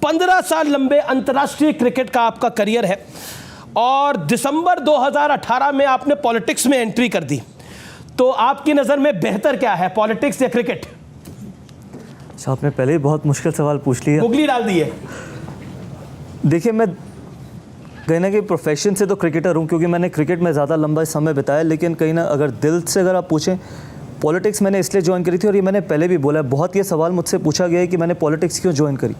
15 साल लंबे अंतर्राष्ट्रीय क्रिकेट का आपका करियर है और दिसंबर 2018 में आपने पॉलिटिक्स में एंट्री कर दी। तो आपकी नज़र में बेहतर क्या है, पॉलिटिक्स या क्रिकेट? अच्छा, आपने पहले ही बहुत मुश्किल सवाल पूछ लिया, गुगली डाल दी है। देखिए, मैं कहीं ना कहीं प्रोफेशन से तो क्रिकेटर हूँ क्योंकि मैंने क्रिकेट में ज़्यादा लंबा समय बिताया, लेकिन कहीं ना अगर दिल से अगर आप पूछें, पॉलिटिक्स मैंने इसलिए ज्वाइन करी थी और ये मैंने पहले भी बोला है, बहुत ये सवाल मुझसे पूछा गया है कि मैंने पॉलिटिक्स क्यों ज्वाइन करी।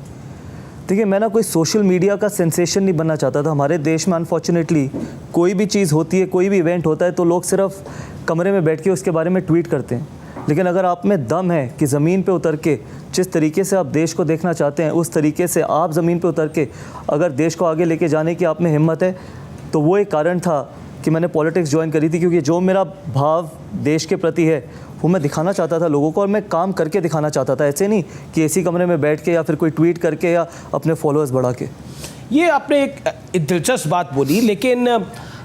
देखिए, मैं ना कोई सोशल मीडिया का सेंसेशन नहीं बनना चाहता था। हमारे देश में अनफॉर्चुनेटली कोई भी चीज़ होती है, कोई भी इवेंट होता है तो लोग सिर्फ कमरे में बैठ के उसके बारे में ट्वीट करते हैं, लेकिन अगर आप में दम है कि ज़मीन पे उतर के जिस तरीके से आप देश को देखना चाहते हैं उस तरीके से आप ज़मीन पे उतर के अगर देश को आगे लेके जाने की आप में हिम्मत है, तो वो एक कारण था कि मैंने पॉलिटिक्स ज्वाइन करी थी। क्योंकि जो मेरा भाव देश के प्रति है वो मैं दिखाना चाहता था लोगों को, और मैं काम करके दिखाना चाहता था, ऐसे नहीं कि इसी कमरे में बैठ के या फिर कोई ट्वीट करके या अपने फॉलोअर्स बढ़ा के। ये आपने एक दिलचस्प बात बोली, लेकिन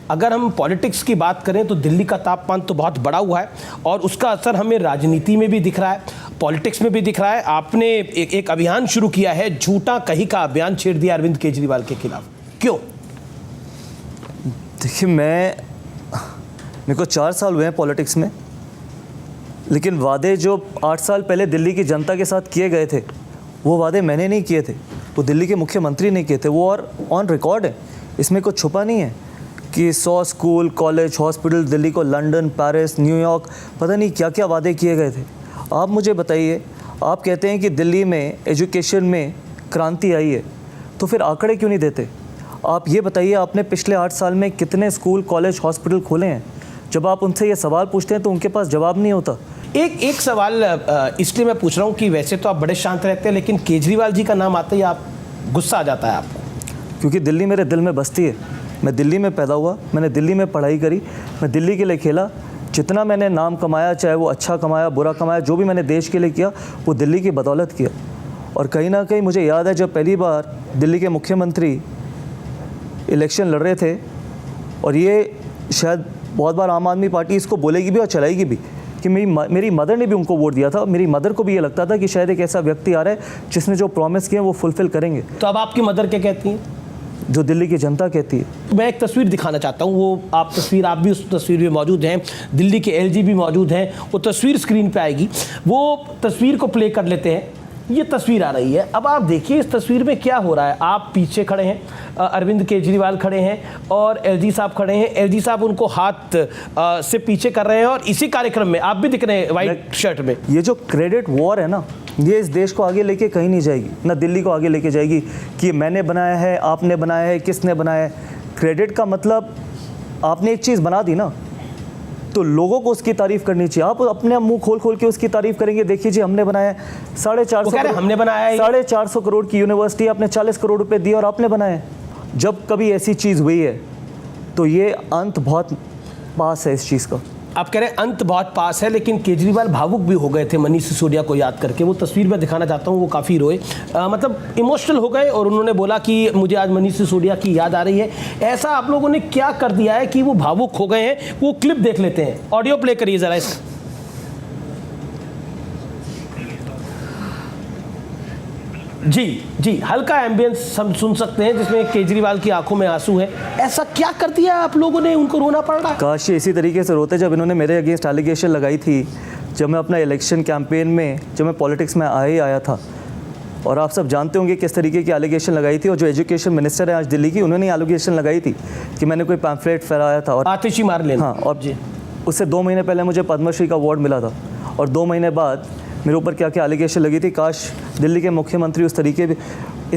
अगर हम पॉलिटिक्स की बात करें तो दिल्ली का तापमान तो बहुत बढ़ा हुआ है और उसका असर हमें राजनीति में भी दिख रहा है, पॉलिटिक्स में भी दिख रहा है। आपने एक अभियान शुरू किया है, झूठा कहीं का अभियान छेड़ दिया अरविंद केजरीवाल के खिलाफ, क्यों? देखिए, मेरे को 4 साल हुए हैं पॉलिटिक्स में, लेकिन वादे जो 8 साल पहले दिल्ली की जनता के साथ किए गए थे वो वादे मैंने नहीं किए थे, वो दिल्ली के मुख्यमंत्री ने किए थे, वो और ऑन रिकॉर्ड है, इसमें कुछ छुपा नहीं है कि 100 स्कूल, कॉलेज, हॉस्पिटल दिल्ली को लंदन, पेरिस, न्यूयॉर्क, पता नहीं क्या क्या वादे किए गए थे। आप मुझे बताइए, आप कहते हैं कि दिल्ली में एजुकेशन में क्रांति आई है, तो फिर आंकड़े क्यों नहीं देते? आप ये बताइए, आपने पिछले 8 साल में कितने स्कूल, कॉलेज, हॉस्पिटल खोले हैं? जब आप उनसे ये सवाल पूछते हैं तो उनके पास जवाब नहीं होता। एक सवाल इसलिए मैं पूछ रहा हूँ कि वैसे तो आप बड़े शांत रहते हैं, लेकिन केजरीवाल जी का नाम आते ही आप गुस्सा आ जाता है आपको? क्योंकि दिल्ली मेरे दिल में बसती है। मैं दिल्ली में पैदा हुआ, मैंने दिल्ली में पढ़ाई करी, मैं दिल्ली के लिए खेला। जितना मैंने नाम कमाया, चाहे वो अच्छा कमाया, बुरा कमाया, जो भी मैंने देश के लिए किया वो दिल्ली की बदौलत किया। और कहीं ना कहीं मुझे याद है जब पहली बार दिल्ली के मुख्यमंत्री इलेक्शन लड़ रहे थे, और ये शायद बहुत बार आम आदमी पार्टी इसको बोलेगी भी और चलाएगी भी, कि मेरी मदर ने भी उनको वोट दिया था। मेरी मदर को भी ये लगता था कि शायद एक ऐसा व्यक्ति आ रहा है जिसने जो प्रॉमिस किए वो फुलफ़िल करेंगे। तो अब आपकी मदर क्या कहती हैं? जो दिल्ली की जनता कहती है। मैं एक तस्वीर दिखाना चाहता हूँ, वो आप भी उस तस्वीर में मौजूद हैं, दिल्ली के एलजी भी मौजूद हैं, वो तस्वीर स्क्रीन पे आएगी, वो तस्वीर को प्ले कर लेते हैं। ये तस्वीर आ रही है, अब आप देखिए इस तस्वीर में क्या हो रहा है। आप पीछे खड़े हैं, अरविंद केजरीवाल खड़े हैं और एलजी साहब खड़े हैं। एलजी साहब उनको हाथ से पीछे कर रहे हैं और इसी कार्यक्रम में आप भी दिख रहे हैं वाइट शर्ट में। ये जो क्रेडिट वॉर है ना, ये इस देश को आगे लेके कहीं नहीं जाएगी, ना दिल्ली को आगे लेके जाएगी कि मैंने बनाया है, आपने बनाया है, किसने बनाया है। क्रेडिट का मतलब आपने एक चीज़ बना दी ना, तो लोगों को उसकी तारीफ करनी चाहिए। आप अपने मुंह खोल खोल के उसकी तारीफ करेंगे, देखिए जी हमने बनाया है 450 हमने बनाया है 450 करोड़ की यूनिवर्सिटी, आपने 40 करोड़ रुपए दिए और आपने बनाया है। जब कभी ऐसी चीज़ हुई है तो ये अंत बहुत पास है इस चीज़ का। आप कह रहे हैं अंत बहुत पास है, लेकिन केजरीवाल भावुक भी हो गए थे मनीष सिसोदिया को याद करके। वो तस्वीर में दिखाना चाहता हूँ, वो काफ़ी रोए, मतलब इमोशनल हो गए और उन्होंने बोला कि मुझे आज मनीष सिसोदिया की याद आ रही है। ऐसा आप लोगों ने क्या कर दिया है कि वो भावुक हो गए हैं? वो क्लिप देख लेते हैं, ऑडियो प्ले करिए ज़रा इसका। जी, हल्का एम्बियंस हम सुन सकते हैं जिसमें केजरीवाल की आंखों में आंसू है। ऐसा क्या कर दिया आप लोगों ने, उनको रोना पड़ रहा है? काश इसी तरीके से रोते जब इन्होंने मेरे अगेंस्ट एलिगेशन लगाई थी, जब मैं अपना इलेक्शन कैंपेन में, जब मैं पॉलिटिक्स में आया था। और आप सब जानते होंगे किस तरीके की एलिगेशन लगाई थी। और जो एजुकेशन मिनिस्टर है आज दिल्ली की, उन्होंने एलिगेशन लगाई थी कि मैंने कोई पैम्फलेट फहराया था और आतिशी मार लेना। हाँ, और जी उससे 2 महीने पहले मुझे पद्मश्री का अवार्ड मिला था और 2 महीने बाद मेरे ऊपर क्या क्या एलिगेशन लगी थी। काश दिल्ली के मुख्यमंत्री इस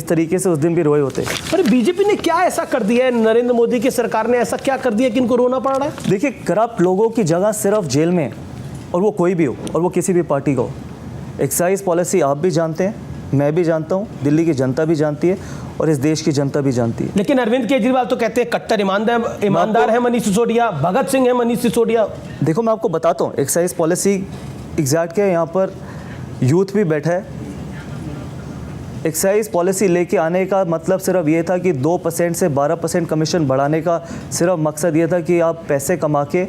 तरीके से उस दिन भी रोए होते। अरे बीजेपी ने क्या ऐसा कर दिया है, नरेंद्र मोदी की सरकार ने ऐसा क्या कर दिया कि इनको रोना पड़ रहा है? देखिए, करप्ट लोगों की जगह सिर्फ जेल में है, और वो कोई भी हो और वो किसी भी पार्टी का हो। एक्साइज पॉलिसी आप भी जानते हैं, मैं भी जानता हूँ, दिल्ली की जनता भी जानती है और इस देश की जनता भी जानती है। लेकिन अरविंद केजरीवाल तो कहते हैं कट्टर ईमानदार है मनीष सिसोदिया, भगत सिंह है मनीष सिसोदिया। देखो, मैं आपको बताता हूँ एक्साइज पॉलिसी एग्जैक्ट क्या है। यहाँ पर यूथ भी बैठा है। एक्साइज पॉलिसी लेके आने का मतलब सिर्फ ये था कि 2% से 12% कमीशन बढ़ाने का सिर्फ मकसद ये था कि आप पैसे कमा के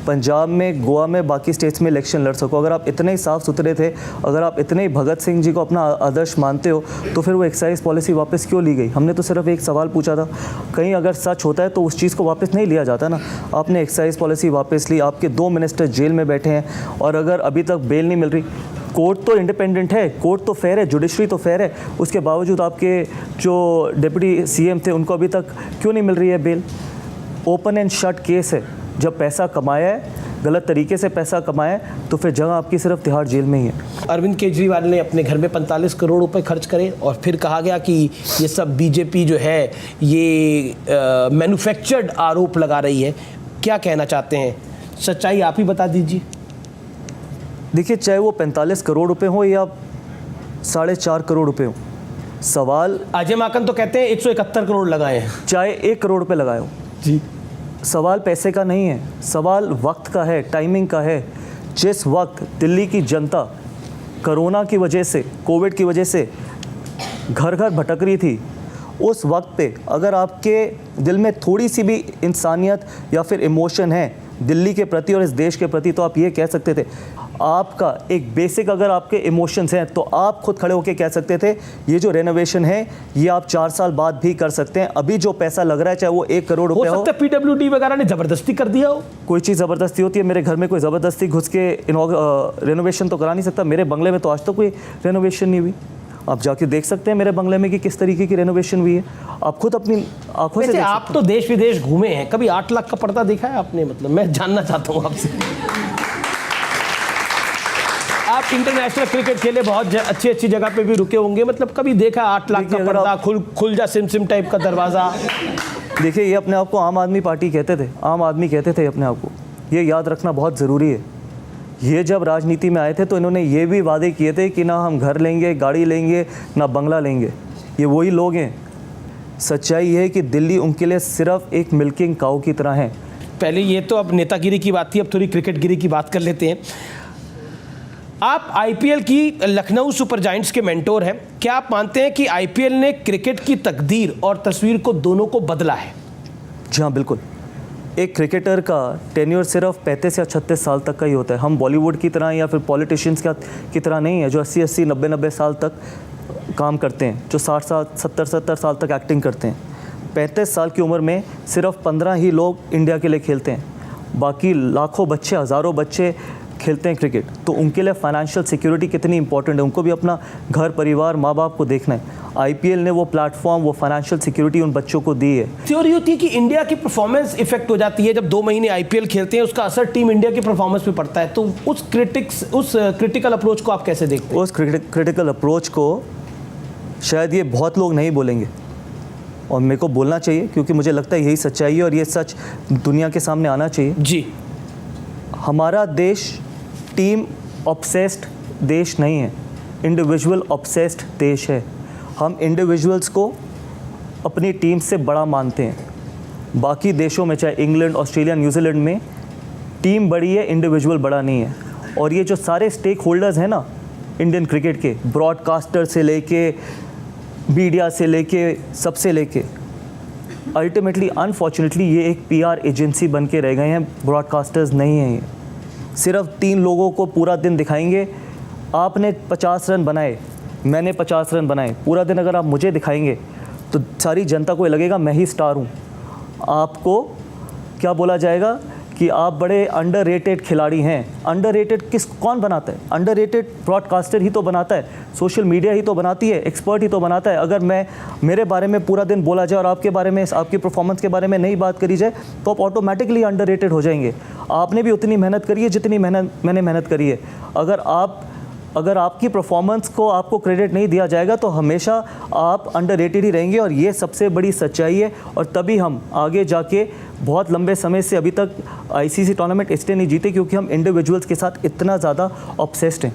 पंजाब में, गोवा में, बाकी स्टेट्स में इलेक्शन लड़ सको। अगर आप इतने ही साफ़ सुथरे थे, अगर आप इतने ही भगत सिंह जी को अपना आदर्श मानते हो, तो फिर वो एक्साइज पॉलिसी वापस क्यों ली गई? हमने तो सिर्फ एक सवाल पूछा था, कहीं अगर सच होता है तो उस चीज़ को वापस नहीं लिया जाता ना। आपने एक्साइज पॉलिसी वापस ली, आपके 2 मिनिस्टर जेल में बैठे हैं और अगर अभी तक बेल नहीं मिल रही। कोर्ट तो इंडिपेंडेंट है, कोर्ट तो फेयर है, जुडिशरी तो फेयर है, उसके बावजूद आपके जो डिप्टी सीएम थे उनको अभी तक क्यों नहीं मिल रही है bail? Open and shut case है। जब पैसा कमाया है, गलत तरीके से पैसा कमाया है, तो फिर जगह आपकी सिर्फ तिहाड़ जेल में ही है। अरविंद केजरीवाल ने अपने घर में 45 करोड़ रुपए खर्च करे और फिर कहा गया कि ये सब बीजेपी जो है ये मैन्युफैक्चर्ड आरोप लगा रही है। क्या कहना चाहते हैं, सच्चाई आप ही बता दीजिए। देखिए, चाहे वो 45 करोड़ रुपए हो या 4.5 करोड़ रुपए हो, सवाल अजय माकन तो कहते हैं 171 करोड़ लगाए हैं। चाहे 1 करोड़ रुपए लगाए हो जी, सवाल पैसे का नहीं है, सवाल वक्त का है, टाइमिंग का है। जिस वक्त दिल्ली की जनता कोरोना की वजह से, कोविड की वजह से घर घर भटक रही थी, उस वक्त पे अगर आपके दिल में थोड़ी सी भी इंसानियत या फिर इमोशन है दिल्ली के प्रति और इस देश के प्रति, तो आप ये कह सकते थे। आपका एक बेसिक अगर आपके इमोशंस हैं तो आप खुद खड़े होकर कह सकते थे ये जो रेनोवेशन है ये आप 4 साल बाद भी कर सकते हैं। अभी जो पैसा लग रहा है, चाहे वो 1 करोड़ रुपए हो सकता है पीडब्ल्यूडी वगैरह ने जबरदस्ती कर दिया हो। कोई चीज़ ज़बरदस्ती होती है? मेरे घर में कोई ज़बरदस्ती घुस के रेनोवेशन तो करा नहीं सकता। मेरे बंगले में तो आज तक कोई रेनोवेशन नहीं हुई। आप जाके देख सकते हैं मेरे बंगले में कि किस तरीके की रेनोवेशन हुई है। आप खुद अपनी आंखों से आप तो देश विदेश घूमे हैं, कभी 8 लाख का पर्दा देखा है आपने? मतलब मैं जानना चाहता हूँ आपसे। आप इंटरनेशनल क्रिकेट खेले, बहुत अच्छी अच्छी जगह पे भी रुके होंगे, मतलब कभी देखा 8 लाख का पर्दा, खुल जा सिम टाइप का दरवाज़ा? देखिए, ये अपने आप को आम आदमी पार्टी कहते थे, आम आदमी कहते थे अपने आप को। ये याद रखना बहुत ज़रूरी है। ये जब राजनीति में आए थे तो इन्होंने ये भी वादे किए थे कि ना हम घर लेंगे, गाड़ी लेंगे, ना बंगला लेंगे। ये वही लोग हैं। सच्चाई ये है कि दिल्ली उनके लिए सिर्फ एक मिल्किंग काऊ की तरह है। पहले ये तो अब नेतागिरी की बात थी, अब थोड़ी क्रिकेटगिरी की बात कर लेते हैं। आप आईपीएल की लखनऊ सुपर जायंट्स के मेंटोर हैं। क्या आप मानते हैं कि आईपीएल ने क्रिकेट की तकदीर और तस्वीर को दोनों को बदला है? जी हाँ, बिल्कुल। एक क्रिकेटर का टेन्योर सिर्फ 35 या 36 साल तक का ही होता है। हम बॉलीवुड की तरह या फिर पॉलिटिशियंस की तरह नहीं है जो 80-80, 90-90 साल तक काम करते हैं, जो 60 साल, 70-70 साल तक एक्टिंग करते हैं। 35 साल की उम्र में सिर्फ 15 ही लोग इंडिया के लिए खेलते हैं। बाकी लाखों बच्चे, हज़ारों बच्चे खेलते हैं क्रिकेट। तो उनके लिए फाइनेंशियल सिक्योरिटी कितनी इंपॉर्टेंट है। उनको भी अपना घर परिवार, माँ बाप को देखना है। आईपीएल ने वो प्लेटफॉर्म, वो फाइनेंशियल सिक्योरिटी उन बच्चों को दी है। थ्योरी होती है कि इंडिया की परफॉर्मेंस इफेक्ट हो जाती है जब 2 महीने आईपीएल खेलते हैं, उसका असर टीम इंडिया की परफॉर्मेंस पे पड़ता है। तो उस क्रिटिकल अप्रोच को आप कैसे देखते हैं? उस क्रिटिकल अप्रोच को शायद ये बहुत लोग नहीं बोलेंगे और मेरे को बोलना चाहिए, क्योंकि मुझे लगता है यही सच्चाई है और ये सच दुनिया के सामने आना चाहिए। जी, हमारा देश टीम ऑब्सेस्ड देश नहीं है, इंडिविजुअल ऑब्सेस्ड देश है। हम इंडिविजुअल्स को अपनी टीम से बड़ा मानते हैं। बाकी देशों में, चाहे इंग्लैंड, ऑस्ट्रेलिया, न्यूजीलैंड में टीम बड़ी है, इंडिविजुअल बड़ा नहीं है। और ये जो सारे स्टेक होल्डर्स हैं ना इंडियन क्रिकेट के, ब्रॉडकास्टर से लेके मीडिया से लेके सबसे लेके, अल्टीमेटली अनफॉर्चुनेटली ये एक पीआर एजेंसी बन के रह गए हैं। ब्रॉडकास्टर्स नहीं हैं। ये सिर्फ 3 लोगों को पूरा दिन दिखाएंगे। आपने 50 रन बनाए, मैंने 50 रन बनाए, पूरा दिन अगर आप मुझे दिखाएंगे तो सारी जनता को लगेगा मैं ही स्टार हूँ। आपको क्या बोला जाएगा कि आप बड़े अंडररेटेड खिलाड़ी हैं। अंडररेटेड कौन बनाता है? अंडररेटेड ब्रॉडकास्टर ही तो बनाता है, सोशल मीडिया ही तो बनाती है, एक्सपर्ट ही तो बनाता है। अगर मेरे बारे में पूरा दिन बोला जाए और आपके बारे में, आपकी परफॉर्मेंस के बारे में नहीं बात करी जाए, तो आप ऑटोमेटिकली अंडररेटेड हो जाएंगे। आपने भी उतनी मेहनत करी है जितनी मैंने मेहनत करी है। अगर आपकी परफॉर्मेंस को आपको क्रेडिट नहीं दिया जाएगा तो हमेशा आप अंडररेटेड ही रहेंगे और ये सबसे बड़ी सच्चाई है। और तभी हम आगे जाके बहुत लंबे समय से अभी तक आईसीसी टूर्नामेंट इसलिए नहीं जीते क्योंकि हम इंडिविजुअल्स के साथ इतना ज़्यादा ऑब्सेस्ड हैं।